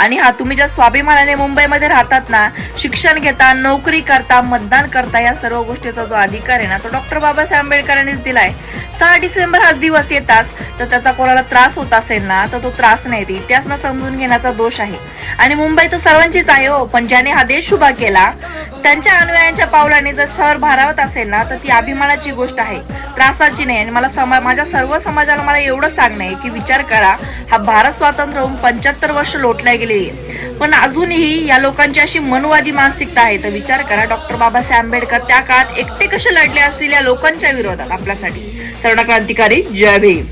आणि हा तुम्ही ज्या स्वाभिमानाने मुंबईमध्ये राहतात ना, शिक्षण घेता, नोकरी करता, मतदान करता, या सर्व गोष्टीचा जो अधिकार आहे ना, तो डॉक्टर बाबासाहेब आंबेडकरांनीच दिलाय. 6 डिसेंबर हा दिवस येताच तर त्याचा कोणाला त्रास होत असेल ना, तर तो त्रास नाही, ते इतिहास न समजून घेण्याचा दोष आहे. आणि मुंबई तर सर्वांचीच आहे हो, पण ज्याने हा देश उभा केला त्यांच्या अनुयायांच्या पावलाने जर शहर भारावत असेल ना, तर ती अभिमानाची गोष्ट आहे, त्रासाची नाही. आणि माझ्या सर्व समाजाला मला एवढं सांगणं आहे की विचार करा, हा भारत स्वातंत्र्य होऊन 75 वर्ष लोटल्या गेलेली आहे, पण अजूनही या लोकांची अशी मनवादी मानसिकता आहे. तर विचार करा, डॉक्टर बाबासाहेब आंबेडकर त्या काळात एकटे कसे लढले असतील या लोकांच्या विरोधात आपल्यासाठी. सर्व क्रांतिकारी जय भीम.